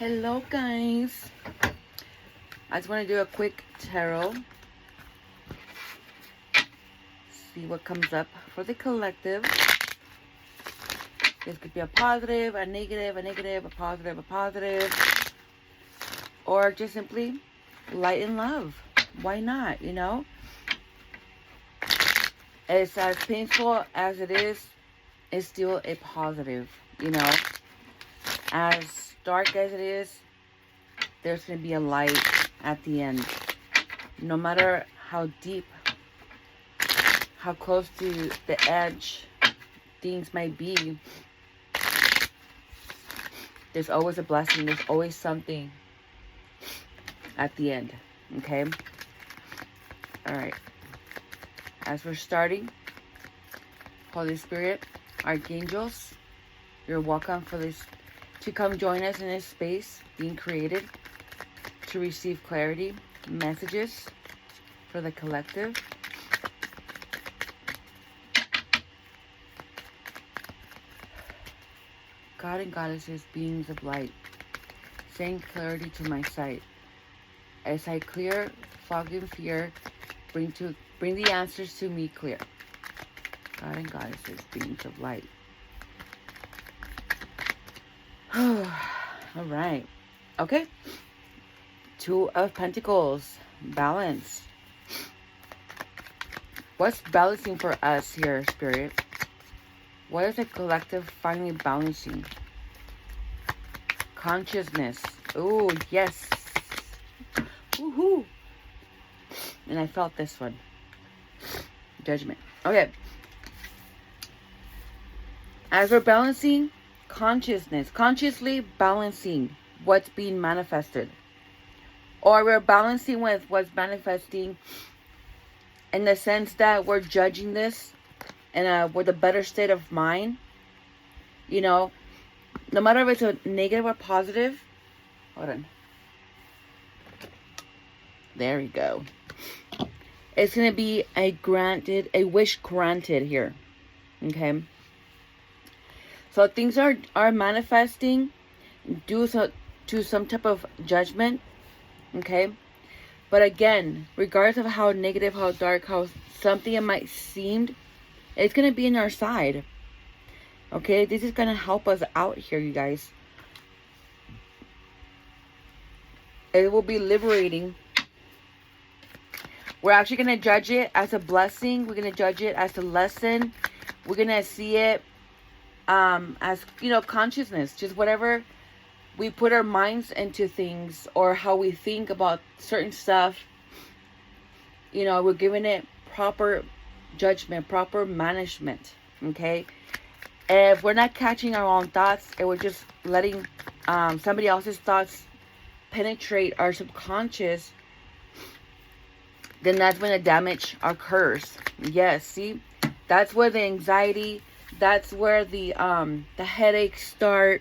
Hello guys, I just want to do a quick tarot, see what comes up for the collective. This could be a positive, a negative, a positive, or just simply light and love. Why not, It's as painful as it is, it's still a positive, As dark as it is, there's going to be a light at the end. No matter how deep, how close to the edge things might be, there's always a blessing. There's always something at the end. Okay? Alright. As we're starting, Holy Spirit, Archangels, you're welcome for this to come join us in this space being created to receive clarity, messages for the collective. God and goddesses, beings of light, send clarity to my sight. As I clear fog and fear, bring the answers to me clear. God and goddesses, beings of light. All right. Okay. Two of Pentacles. Balance. What's balancing for us here, Spirit? What is the collective finally balancing? Consciousness. Oh, yes. Woohoo. And I felt this one. Judgment. Okay. As we're balancing consciousness, consciously balancing what's being manifested, or we're balancing with what's manifesting in the sense that we're judging this and with a better state of mind, no matter if it's a negative or positive. Hold on, there we go. It's going to be a wish granted here. Okay. So things are manifesting due to some type of judgment. Okay. But again, regardless of how negative, how dark, how something it might seem, it's going to be in our side. Okay. This is going to help us out here, you guys. It will be liberating. We're actually going to judge it as a blessing. We're going to judge it as a lesson. We're going to see it as, consciousness. Just whatever we put our minds into things or how we think about certain stuff. We're giving it proper judgment, proper management. Okay? If we're not catching our own thoughts and we're just letting somebody else's thoughts penetrate our subconscious, then that's when the damage occurs. Yes, see? That's where the anxiety, that's where the headaches start,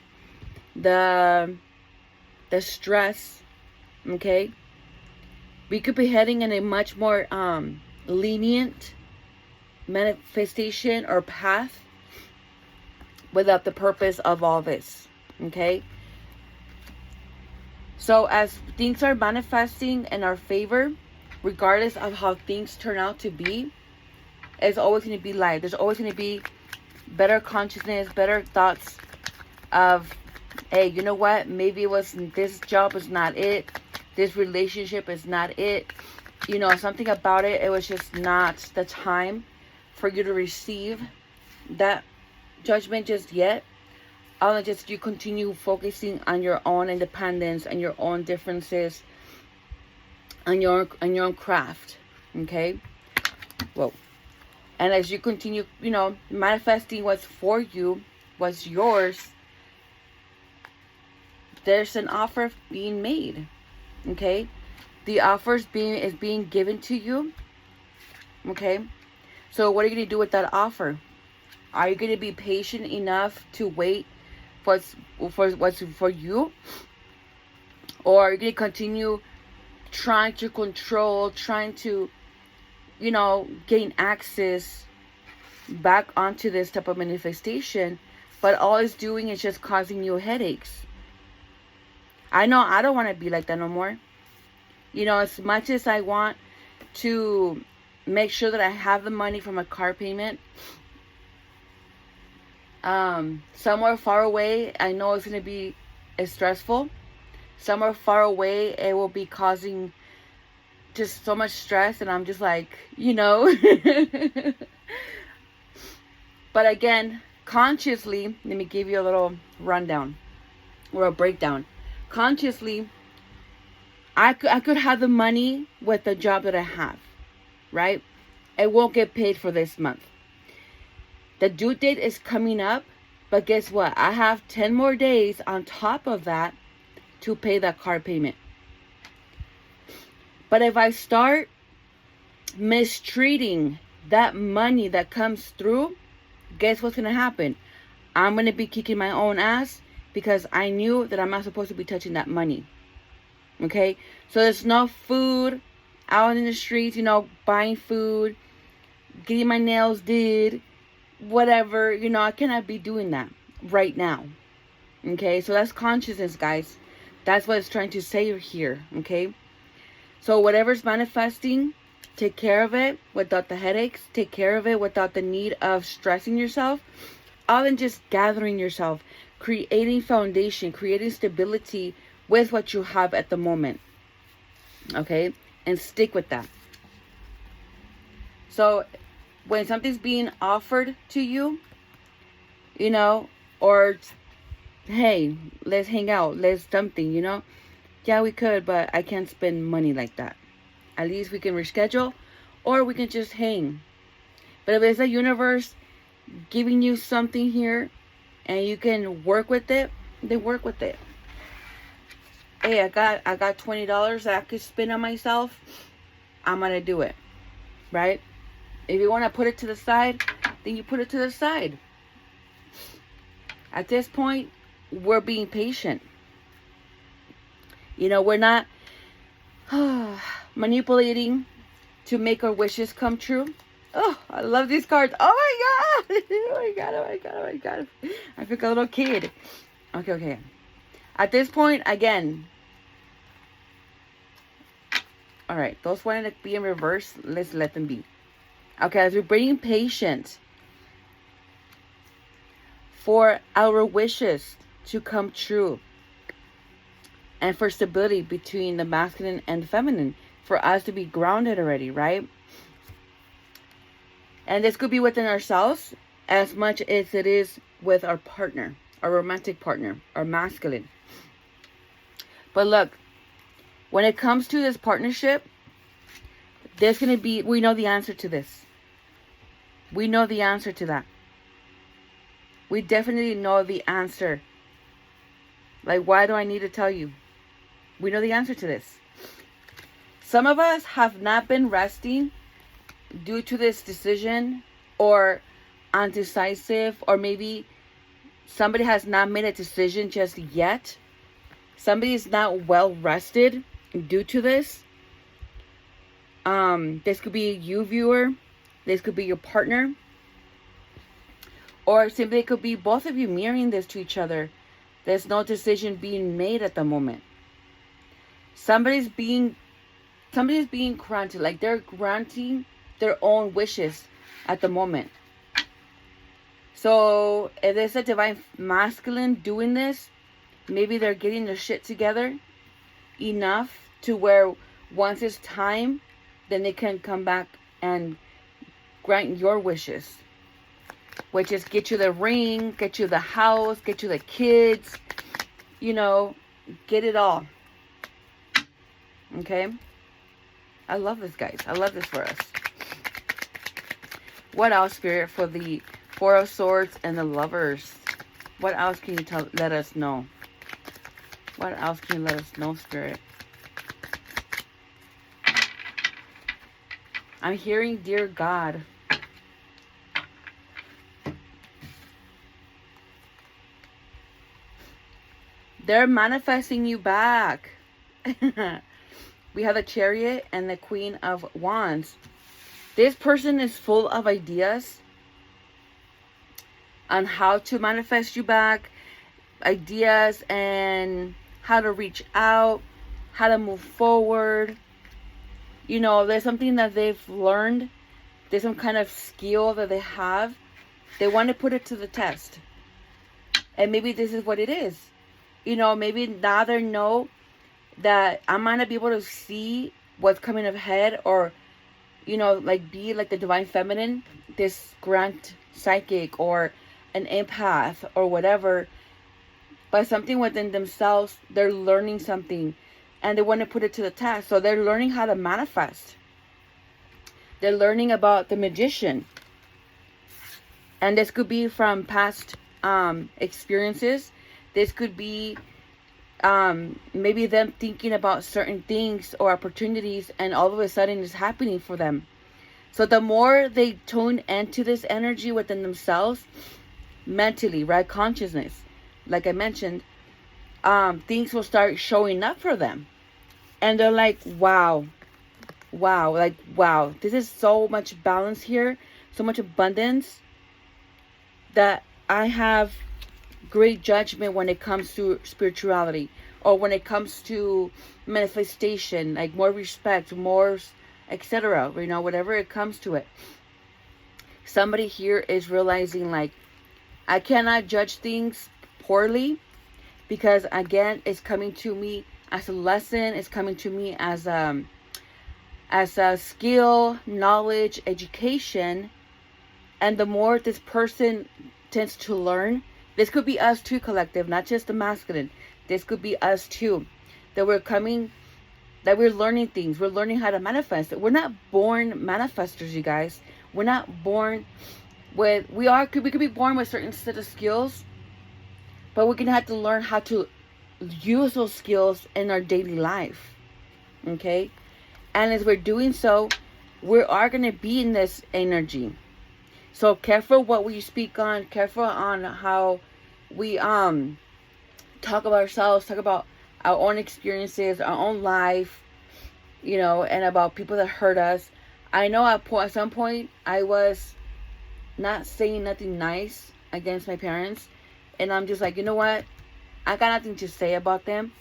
the stress, okay? We could be heading in a much more lenient manifestation or path without the purpose of all this, okay? So as things are manifesting in our favor, regardless of how things turn out to be, it's always going to be light. There's always going to be better consciousness, better thoughts of, hey, you know what? Maybe this job is not it. This relationship is not it. Something about it. It was just not the time for you to receive that judgment just yet. You continue focusing on your own independence and your own differences and your own craft. Okay? Whoa. And as you continue, manifesting what's for you, what's yours, there's an offer being made. Okay? The offer is being given to you. Okay? So what are you going to do with that offer? Are you going to be patient enough to wait for what's for you? Or are you going to continue trying to control, trying to, gain access back onto this type of manifestation, but all it's doing is just causing you headaches? I know I don't want to be like that no more. You know, as much as I want to make sure that I have the money for my car payment, somewhere far away, I know it's going to be stressful. Somewhere far away, it will be causing just so much stress, and I'm just like, you know. But again, consciously, let me give you a little rundown or a breakdown. Consciously, I could have the money with the job that I have, right? It won't get paid for this month. The due date is coming up, but guess what? I have 10 more days on top of that to pay that car payment. But if I start mistreating that money that comes through, guess what's going to happen? I'm going to be kicking my own ass because I knew that I'm not supposed to be touching that money. Okay? So there's no food out in the streets, you know, buying food, getting my nails did, whatever. You know, I cannot be doing that right now. Okay? So that's consciousness, guys. That's what it's trying to say here. Okay? So whatever's manifesting, take care of it without the headaches. Take care of it without the need of stressing yourself. Other than just gathering yourself, creating foundation, creating stability with what you have at the moment. Okay? And stick with that. So when something's being offered to you, you know, or hey, let's hang out, let's something, you know. Yeah, we could, but I can't spend money like that. At least we can reschedule, or we can just hang. But if it's the universe giving you something here and you can work with it, then work with it. Hey, I got $20 that I could spend on myself. I'm gonna do it, right? If you want to put it to the side, then you put it to the side. At this point, we're being patient. You know, we're not manipulating to make our wishes come true. Oh, I love these cards. Oh my God. Oh my God. Oh my God. Oh my God. I feel like a little kid. Okay. At this point, again. All right. Those wanting to be in reverse, let's let them be. Okay. As we're bringing patience for our wishes to come true. And for stability between the masculine and the feminine. For us to be grounded already, right? And this could be within ourselves as much as it is with our partner, our romantic partner, our masculine. But look, when it comes to this partnership, there's going to be, we know the answer to this. We know the answer to that. We definitely know the answer. Like, why do I need to tell you? We know the answer to this. Some of us have not been resting due to this decision, or undecisive, or maybe somebody has not made a decision just yet. Somebody is not well rested due to this. This could be you, viewer. This could be your partner. Or simply it could be both of you mirroring this to each other. There's no decision being made at the moment. Somebody's being granted, like they're granting their own wishes at the moment. So if there's a divine masculine doing this, maybe they're getting their shit together enough to where once it's time, then they can come back and grant your wishes, which is get you the ring, get you the house, get you the kids, you know, get it all. Okay? I love this, guys. I love this for us. What else, Spirit, for the Four of Swords and the Lovers? What else can you let us know? What else can you let us know, Spirit? I'm hearing, dear God. They're manifesting you back. We have the Chariot and the Queen of Wands. This person is full of ideas on how to manifest you back. Ideas and how to reach out, how to move forward. You know, there's something that they've learned. There's some kind of skill that they have. They want to put it to the test. And maybe this is what it is. You know, maybe now they know that I might not be able to see what's coming ahead, or, you know, like be like the divine feminine, this grand psychic or an empath or whatever. But something within themselves, they're learning something and they want to put it to the test. So they're learning how to manifest. They're learning about the magician. And this could be from past experiences. This could be maybe them thinking about certain things or opportunities, and all of a sudden it's happening for them. So the more they tune into this energy within themselves, mentally, right, consciousness, like I mentioned, things will start showing up for them. And they're like, wow, this is so much balance here, so much abundance, that I have great judgment when it comes to spirituality, or when it comes to manifestation, like more respect, more, etc. You know, whatever it comes to it. Somebody here is realizing, like, I cannot judge things poorly, because again, it's coming to me as a lesson. It's coming to me as a skill, knowledge, education. And the more this person tends to learn, this could be us too, collective, not just the masculine. This could be us too. That we're learning things. We're learning how to manifest. We're not born manifestors, you guys. We're not born with, we could be born with certain set of skills, but we're gonna have to learn how to use those skills in our daily life. Okay? And as we're doing so, we are gonna be in this energy. So careful what we speak on, careful on how we talk about ourselves, talk about our own experiences, our own life, you know, and about people that hurt us. I know at some point I was not saying nothing nice against my parents, and I'm just like, you know what? I got nothing to say about them,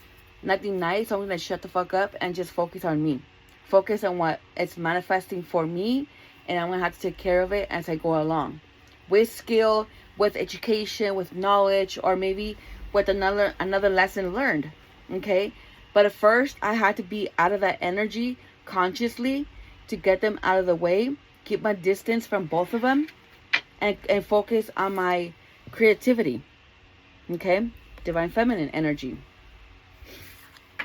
nothing nice. So I'm gonna shut the fuck up and just focus on me, focus on what it's manifesting for me. And I'm going to have to take care of it as I go along. With skill, with education, with knowledge, or maybe with another lesson learned. Okay? But at first, I had to be out of that energy consciously to get them out of the way. Keep my distance from both of them. And focus on my creativity. Okay? Divine feminine energy.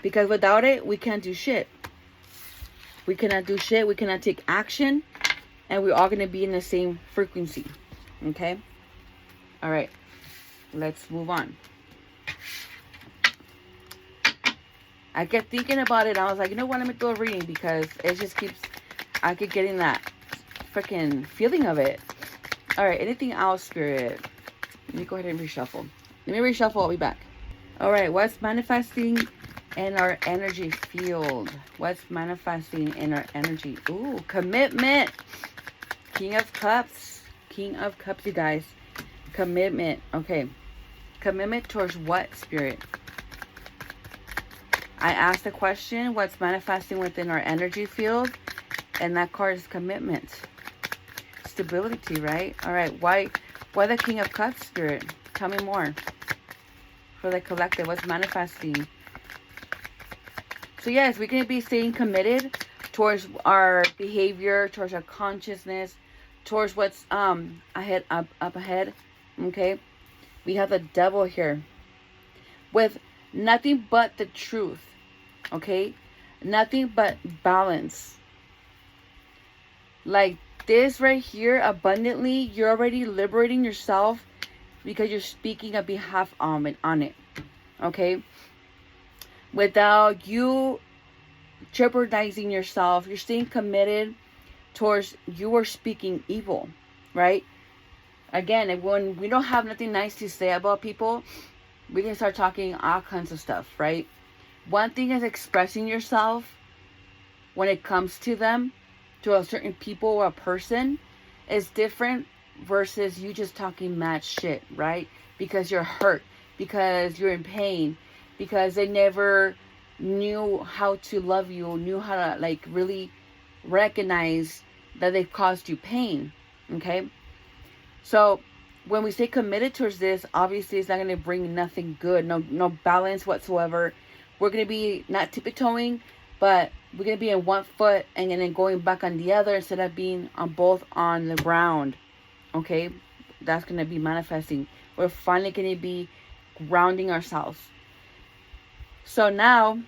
Because without it, we can't do shit. We cannot do shit. We cannot take action. And we're all going to be in the same frequency. Okay? All right. Let's move on. I kept thinking about it. I was like, you know what? Let me do a reading, because it just keeps, I keep getting that freaking feeling of it. All right. Anything else, Spirit? Let me go ahead and reshuffle. Let me reshuffle. I'll be back. All right. What's manifesting in our energy field? What's manifesting in our energy? Ooh, commitment. King of Cups. King of Cups, you guys. Commitment. Okay. Commitment towards what, Spirit? I asked the question, what's manifesting within our energy field? And that card is commitment. Stability, right? All right. Why the King of Cups, Spirit? Tell me more. For the collective, what's manifesting? So yes, we can be staying committed towards our behavior, towards our consciousness, towards what's up ahead. Okay? We have the Devil here. With nothing but the truth. Okay? Nothing but balance. Like this right here, abundantly, you're already liberating yourself because you're speaking on behalf on it. Okay? Without you jeopardizing yourself, you're staying committed towards, you are speaking evil, right? Again, when we don't have nothing nice to say about people, we can start talking all kinds of stuff, right? One thing is expressing yourself when it comes to them, to a certain people or a person, is different versus you just talking mad shit, right? Because you're hurt, because you're in pain, because they never knew how to love you, knew how to like really recognize that they caused you pain. Okay? So when we stay committed towards this, obviously it's not going to bring nothing good, no balance whatsoever. We're going to be not tippy-toeing, but we're going to be in one foot and then going back on the other instead of being on both on the ground. Okay? That's going to be manifesting. We're finally going to be grounding ourselves. So now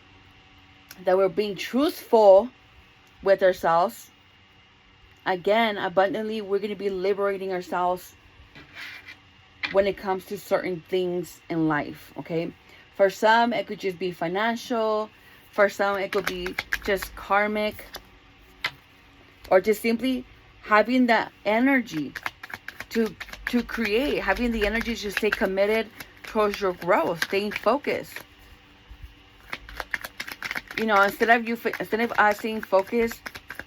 that we're being truthful with ourselves, again, abundantly, we're going to be liberating ourselves when it comes to certain things in life, okay? For some, it could just be financial. For some, it could be just karmic. Or just simply having that energy to create. Having the energy to stay committed towards your growth. Staying focused. You know, instead of us staying focused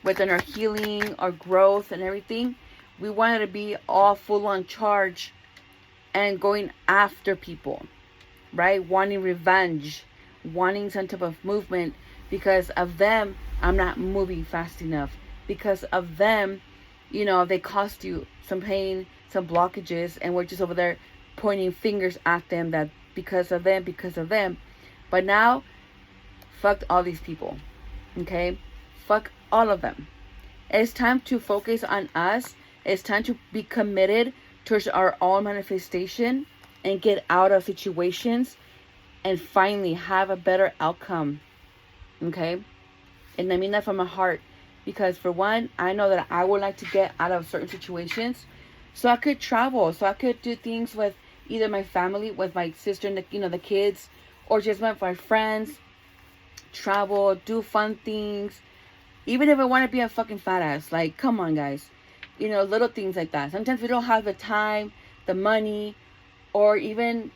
within our healing, our growth, and everything, we wanted to be all full on charge and going after people, right? Wanting revenge, wanting some type of movement. Because of them, I'm not moving fast enough. Because of them, you know, they cost you some pain, some blockages, and we're just over there pointing fingers at them that because of them. But now, fuck all these people, okay? Fuck all of them. It's time to focus on us. It's time to be committed towards our own manifestation and get out of situations and finally have a better outcome, okay? And I mean that from my heart, because for one, I know that I would like to get out of certain situations so I could travel, so I could do things with either my family, with my sister and the kids, or just with my friends. Travel, do fun things, even if I want to be a fucking fat ass. Like, come on, guys. You know, little things like that. Sometimes we don't have the time, the money, or even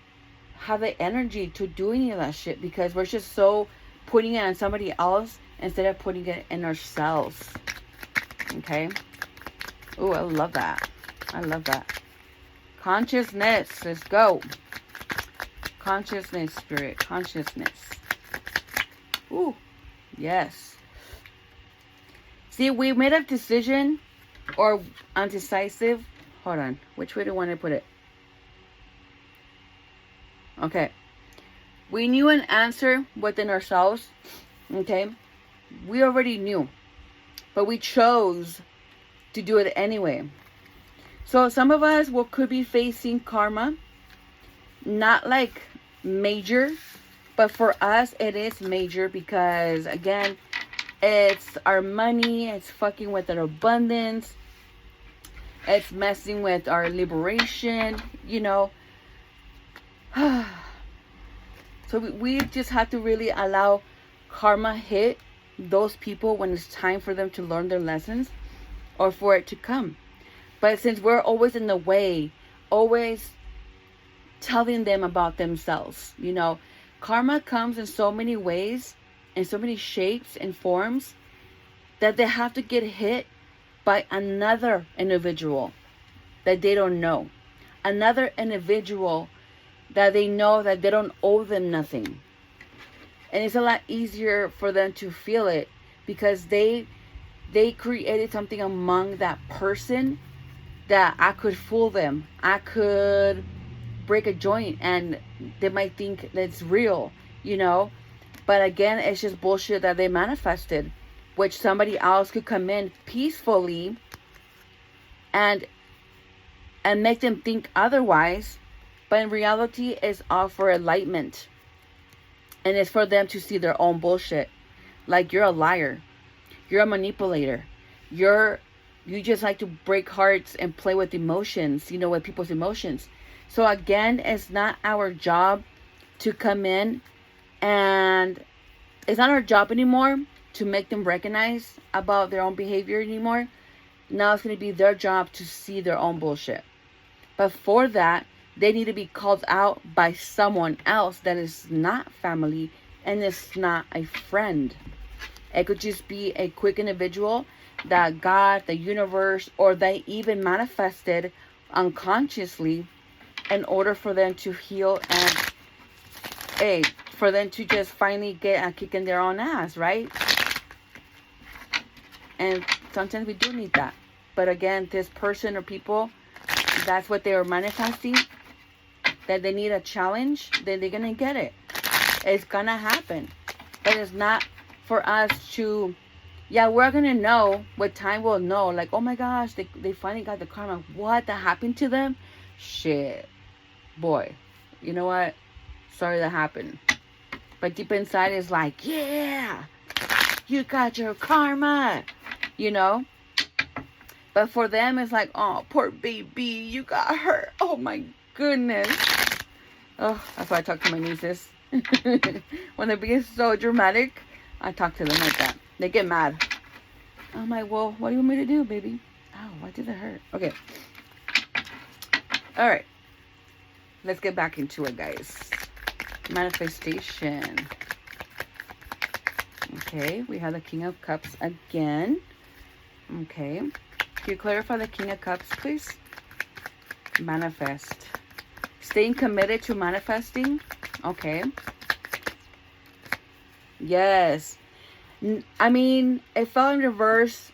have the energy to do any of that shit because we're just so putting it on somebody else instead of putting it in ourselves. Okay? Ooh, I love that. I love that. Consciousness. Let's go. Consciousness, spirit. Consciousness. Ooh, yes. See, we made a decision or undecisive. Hold on. Which way do I want to put it? Okay. We knew an answer within ourselves. Okay. We already knew. But we chose to do it anyway. So some of us could be facing karma. Not like major. But for us, it is major because, again, it's our money. It's fucking with our abundance. It's messing with our liberation, you know. So we just have to really allow karma hit those people when it's time for them to learn their lessons or for it to come. But since we're always in the way, always telling them about themselves, you know, karma comes in so many ways, in so many shapes and forms, that they have to get hit by another individual that they don't know. Another individual that they know that they don't owe them nothing. And it's a lot easier for them to feel it because they created something among that person that I could fool them. I could break a joint and they might think that it's real, you know. But again, it's just bullshit that they manifested, which somebody else could come in peacefully and make them think otherwise. But in reality, it's all for enlightenment. And it's for them to see their own bullshit. Like, you're a liar. You're a manipulator. You just like to break hearts and play with emotions, you know, with people's emotions. So again, it's not our job to come in, and it's not our job anymore to make them recognize about their own behavior anymore. Now it's going to be their job to see their own bullshit. But for that, they need to be called out by someone else that is not family and is not a friend. It could just be a quick individual that God, the universe, or they even manifested unconsciously in order for them to heal and for them to just finally get a kick in their own ass, right? And sometimes we do need that. But again, this person or people, that's what they are manifesting, that they need a challenge, then they're going to get it. It's going to happen. But it's not for us to, yeah, we're going to know, with time we'll know, like, oh my gosh, they finally got the karma. What? That happened to them? Shit. Boy, you know what? Sorry that happened. But deep inside is like, yeah, you got your karma, you know? But for them, it's like, oh, poor baby, you got hurt. Oh my goodness. Oh, that's why I talk to my nieces. When they're being so dramatic, I talk to them like that. They get mad. I'm like, well, what do you want me to do, baby? Oh, why did that hurt? Okay. All right. Let's get back into it, guys. Manifestation. Okay, we have the King of Cups again. Okay. Can you clarify the King of Cups, please? Manifest. Staying committed to manifesting. Okay. Yes. I mean, it fell in reverse.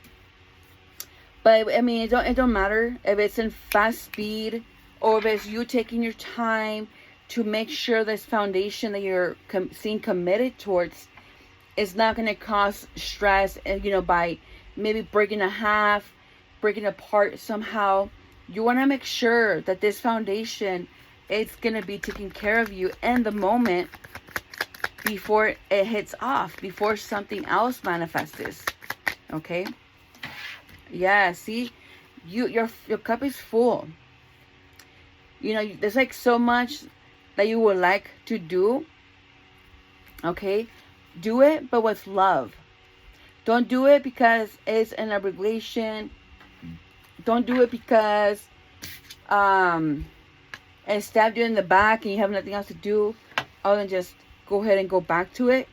But, I mean, it don't matter if it's in fast speed or if it's you taking your time to make sure this foundation that you're staying committed towards is not going to cause stress, you know, by maybe breaking a half, breaking apart somehow. You want to make sure that this foundation is going to be taking care of you in the moment before it hits off, before something else manifests. Okay? Yeah, see, your cup is full. You know, there's like so much that you would like to do. Okay? Do it, but with love. Don't do it because it's an obligation. Don't do it because it stabbed you in the back and you have nothing else to do other than just go ahead and go back to it.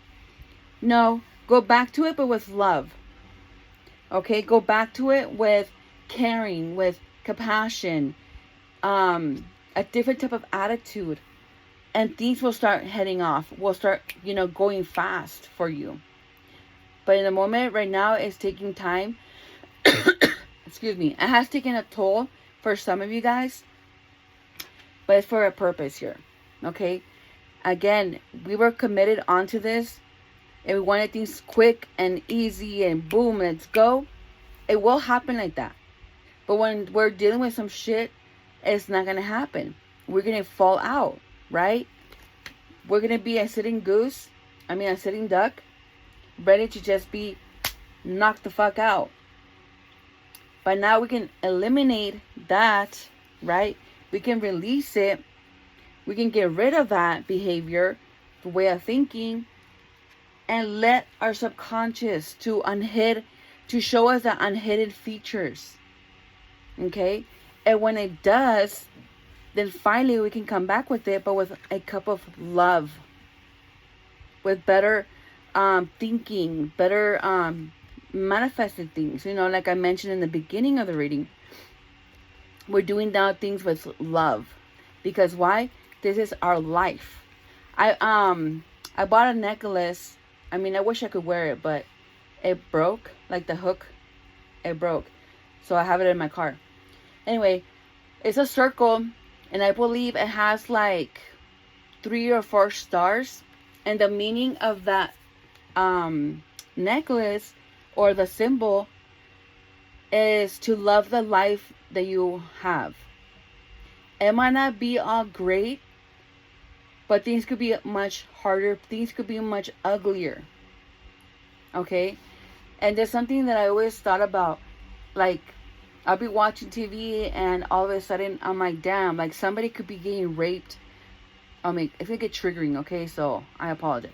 No, go back to it, but with love. Okay? Go back to it with caring, with compassion, a different type of attitude. And things will start heading off. Will start, you know, going fast for you. But in the moment, right now, it's taking time. Excuse me. It has taken a toll for some of you guys. But it's for a purpose here. Okay? Again, we were committed onto this. And we wanted things quick and easy and boom, let's go. It will happen like that. But when we're dealing with some shit, it's not going to happen. We're going to fall out. Right? We're going to be a sitting duck, ready to just be knocked the fuck out. But now we can eliminate that, right? We can release it. We can get rid of that behavior, the way of thinking, and let our subconscious to show us the unhidden features. Okay? And when it does, then finally we can come back with it, but with a cup of love. With better thinking, better manifested things. You know, like I mentioned in the beginning of the reading. We're doing now things with love. Because why? This is our life. I bought a necklace. I mean, I wish I could wear it, but it broke. Like the hook, it broke. So I have it in my car. Anyway, it's a circle. And I believe it has like 3 or 4 stars. And the meaning of that necklace or the symbol is to love the life that you have. It might not be all great, but things could be much harder. Things could be much uglier. Okay? And there's something that I always thought about. Like, I'll be watching TV and all of a sudden I'm like, damn, like somebody could be getting raped. I mean, it's gonna get triggering, okay? So I apologize.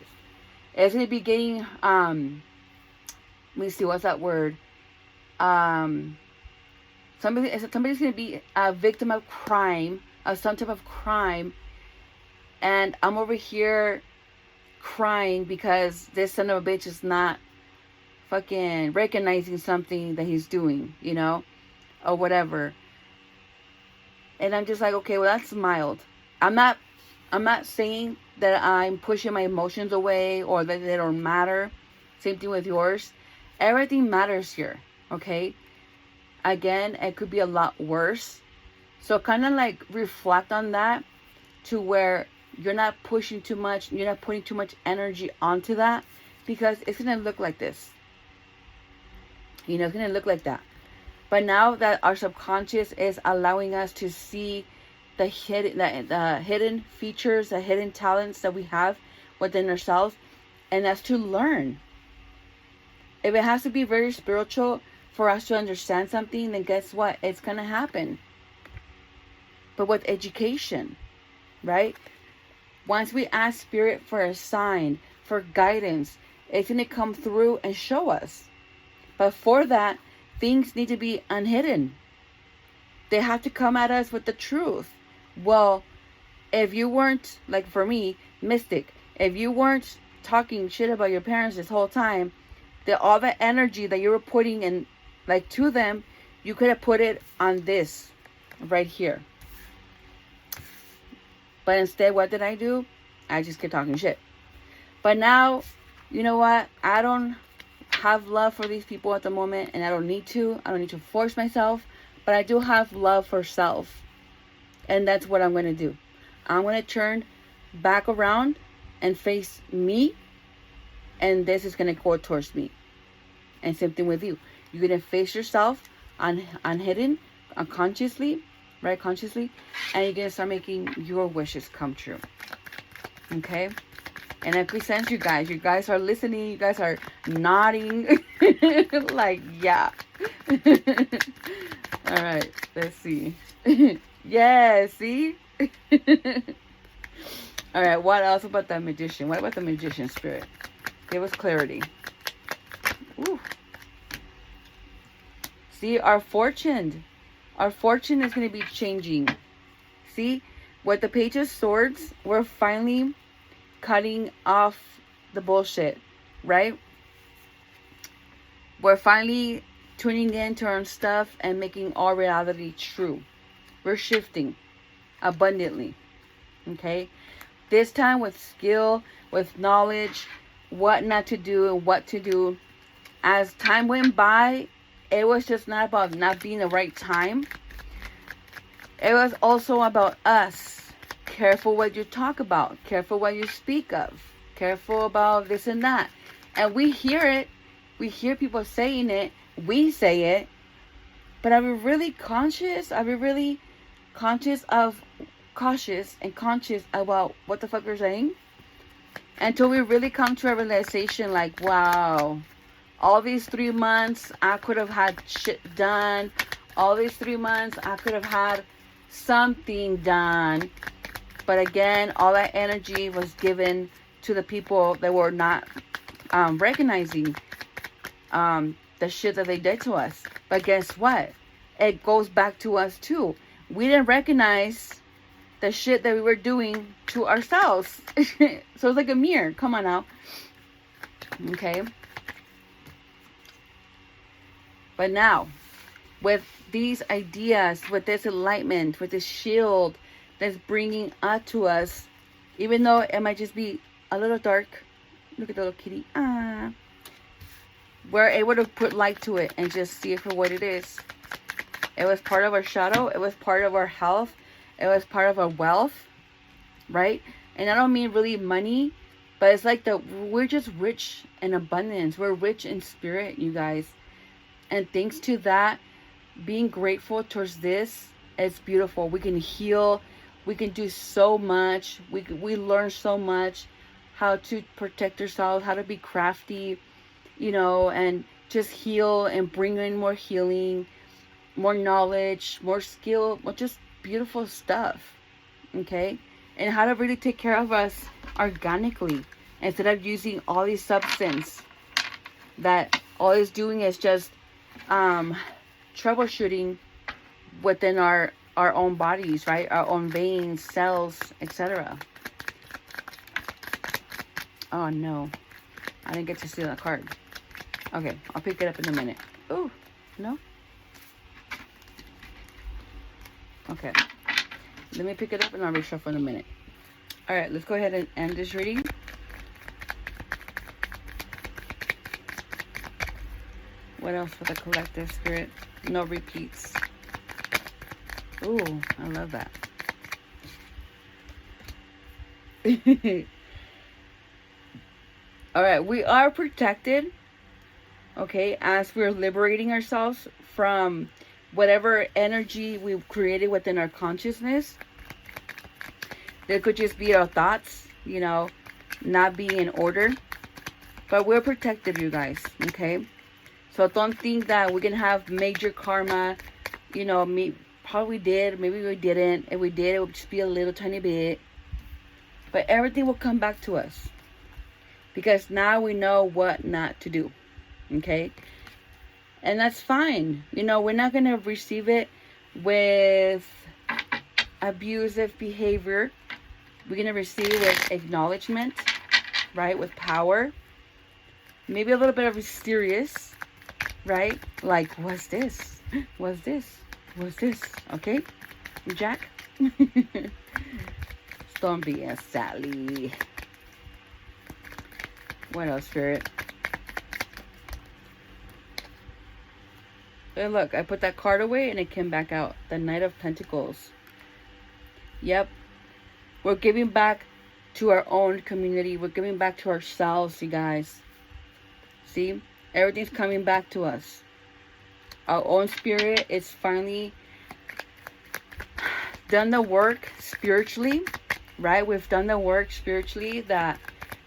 It's gonna be getting let me see, what's that word? Somebody's gonna be a victim of crime, of some type of crime, and I'm over here crying because this son of a bitch is not fucking recognizing something that he's doing, you know? Or whatever. And I'm just like, okay, well, that's mild. I'm not I'm not saying that I'm pushing my emotions away or that they don't matter. Same thing with yours. Everything matters here, okay? Again, it could be a lot worse. So kind of like reflect on that to where you're not pushing too much, you're not putting too much energy onto that, because it's going to look like this. You know, it's going to look like that. But now that our subconscious is allowing us to see the hidden features, the hidden talents that we have within ourselves, and that's to learn. If it has to be very spiritual for us to understand something, then guess what? It's going to happen. But with education, right? Once we ask Spirit for a sign, for guidance, it's going to come through and show us. But for that, things need to be unhidden. They have to come at us with the truth. Well, if you weren't, like for me, mystic, if you weren't talking shit about your parents this whole time, all the energy that you were putting in, like to them, you could have put it on this right here. But instead, what did I do? I just kept talking shit. But now, you know what? I don't have love for these people at the moment, and I don't need to. I don't need to force myself. But I do have love for self. And that's what I'm going to do. I'm going to turn back around and face me. And this is going to go towards me. And same thing with you. You're going to face yourself unhidden, unconsciously, right? Consciously. And you're going to start making your wishes come true. Okay? And I can sense you guys. You guys are listening. You guys are nodding. Like, yeah. All right. Let's see. Yeah, see? All right. What else about the magician? What about the magician spirit? Give us clarity. Ooh. See, our fortune is going to be changing. See, with the Page of Swords, we're finally cutting off the bullshit, right? We're finally tuning into our own stuff and making our reality true. We're shifting abundantly, okay? This time with skill, with knowledge, what not to do and what to do. As time went by, it was just not about not being the right time. It was also about us. Careful what you talk about. Careful what you speak of. Careful about this and that. And we hear it. We hear people saying it. We say it. But are we really conscious? Are we really cautious and conscious about what the fuck we're saying? Until we really come to a realization like, wow, all these 3 months I could have had shit done. All these 3 months I could have had something done. But again, all that energy was given to the people that were not recognizing the shit that they did to us. But guess what? It goes back to us too. We didn't recognize the shit that we were doing to ourselves. So it's like a mirror. Come on now. Okay. But now, with these ideas, with this enlightenment, with this shield that's bringing up to us, even though it might just be a little dark. Look at the little kitty. We're able to put light to it and just see it for what it is. It was part of our shadow. It was part of our health. It was part of our wealth, right? And I don't mean really money, but it's like we're just rich in abundance. We're rich in spirit, you guys. And thanks to that, being grateful towards this, it's beautiful. We can heal. We can do so much. We learn so much. How to protect ourselves, how to be crafty, you know, and just heal and bring in more healing, more knowledge, more skill, just beautiful stuff, okay? And how to really take care of us organically instead of using all these substances that all it's doing is just troubleshooting within our own bodies, right? Our own veins, cells, etc. Oh no, I didn't get to see that card. Okay, I'll pick it up in a minute. Oh, no? Okay, let me pick it up and I'll reshuffle in a minute. All right, let's go ahead and end this reading. What else for the collective, Spirit? No repeats. Ooh, I love that. All right, we are protected, okay, as we're liberating ourselves from whatever energy we've created within our consciousness. There could just be our thoughts, you know, not being in order. But we're protected, you guys, okay? So don't think that we're going to have major karma. You know, probably did, maybe we didn't. If we did, it would just be a little tiny bit. But everything will come back to us. Because now we know what not to do, okay? And that's fine. You know, we're not going to receive it with abusive behavior. We're going to receive it with acknowledgement, right? With power. Maybe a little bit of mysterious, right? Like, what's this? What's this? What's this? Okay? Jack? Don't be a Sally. What else, Spirit? And look, I put that card away and it came back out. The Knight of Pentacles. Yep. We're giving back to our own community. We're giving back to ourselves, you guys. See? Everything's coming back to us. Our own spirit is finally done the work spiritually, right? We've done the work spiritually that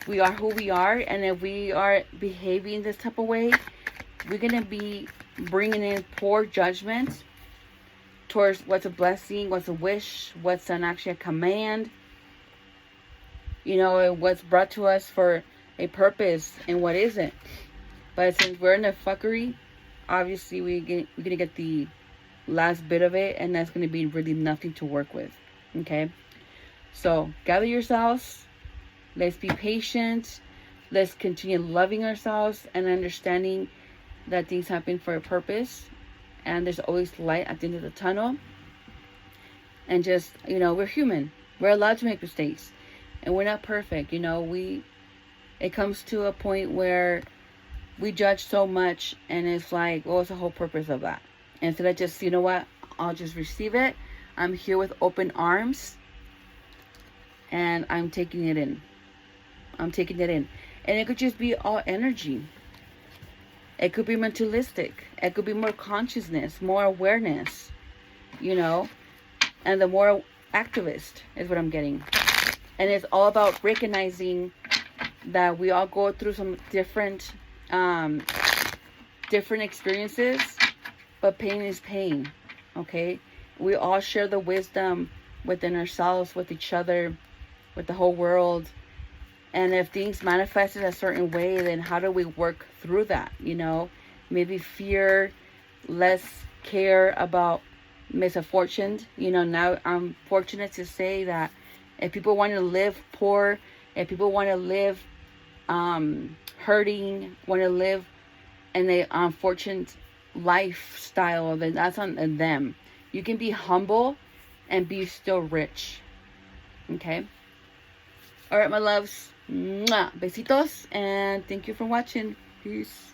we are who we are. And if we are behaving this type of way, we're going to be bringing in poor judgment towards what's a blessing, what's a wish, what's actually a command. You know, what's brought to us for a purpose and what isn't. But since we're in the fuckery, obviously we're going to get the last bit of it. And that's going to be really nothing to work with. Okay? So, gather yourselves. Let's be patient. Let's continue loving ourselves and understanding that things happen for a purpose. And there's always light at the end of the tunnel. And just, you know, we're human. We're allowed to make mistakes. And we're not perfect. You know, it comes to a point where we judge so much. And it's like, what's the whole purpose of that? Instead of just, you know what? I'll just receive it. I'm here with open arms. And I'm taking it in. I'm taking it in. And it could just be all energy. It could be mentalistic. It could be more consciousness, more awareness, you know. And the more activist is what I'm getting. And it's all about recognizing that we all go through some different experiences. But pain is pain, okay? We all share the wisdom within ourselves, with each other, with the whole world. And if things manifest in a certain way, then how do we work through that, you know? Maybe fear, less care about misfortune. You know, now I'm fortunate to say that if people want to live poor, if people want to live hurting, want to live in a unfortunate lifestyle, then that's on them. You can be humble and be still rich. Okay? All right, my loves. Mwah. Besitos. And thank you for watching. Peace.